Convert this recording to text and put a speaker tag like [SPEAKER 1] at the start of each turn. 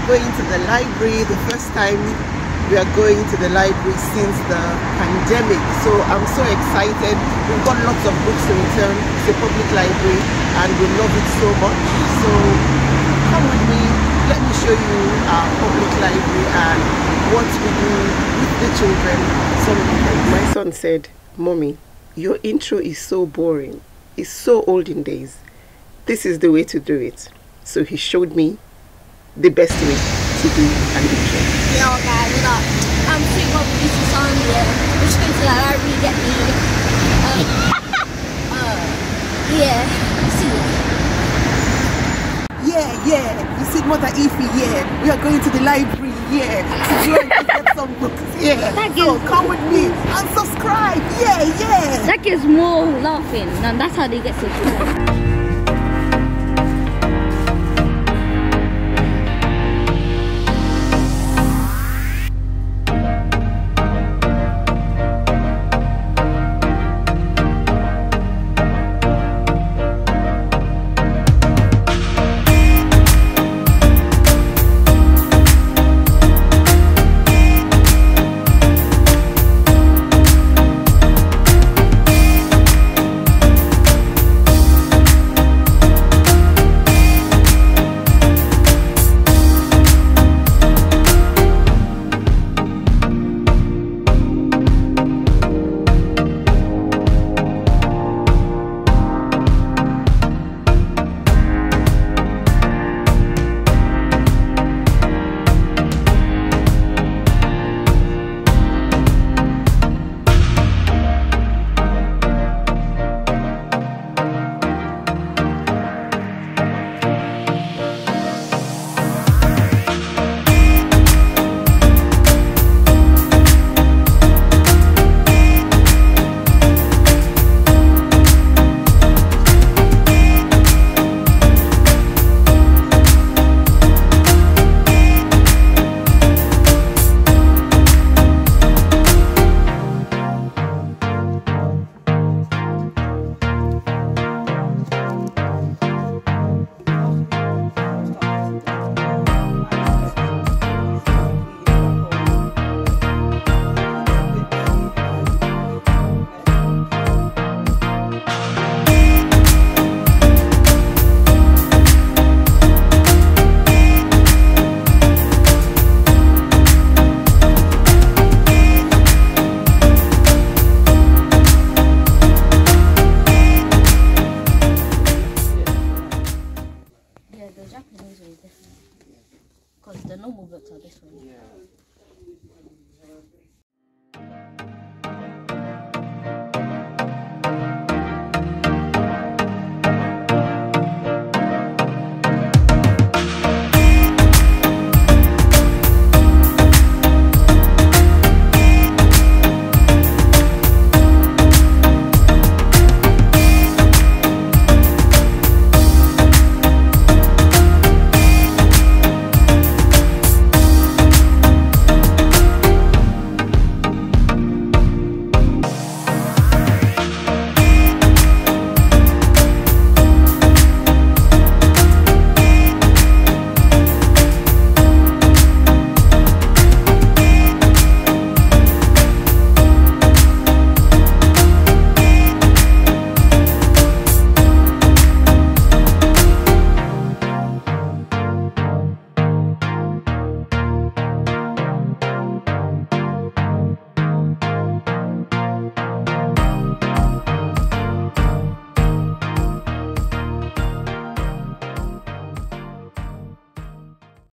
[SPEAKER 1] going to the library, the first time we are going to the library since the pandemic. So I'm so excited. We've got lots of books to return. It's a public library and we love it so much. So come with me. Let me show you our public library and what we do with the children. My son said, "Mommy, your intro is so boring. It's so olden days. This is the way to do it." So he showed me the best way to do an intro.
[SPEAKER 2] Yo guys, what up? I'm Sweet Mom Lucy Song here. We're just going to the library to get me. See ya.
[SPEAKER 1] Yeah. You see Mother Ify, yeah. We are going to the library, yeah. To go and get some books, yeah. So come with me and subscribe, yeah.
[SPEAKER 2] That gives more laughing, and that's how they get subscribed.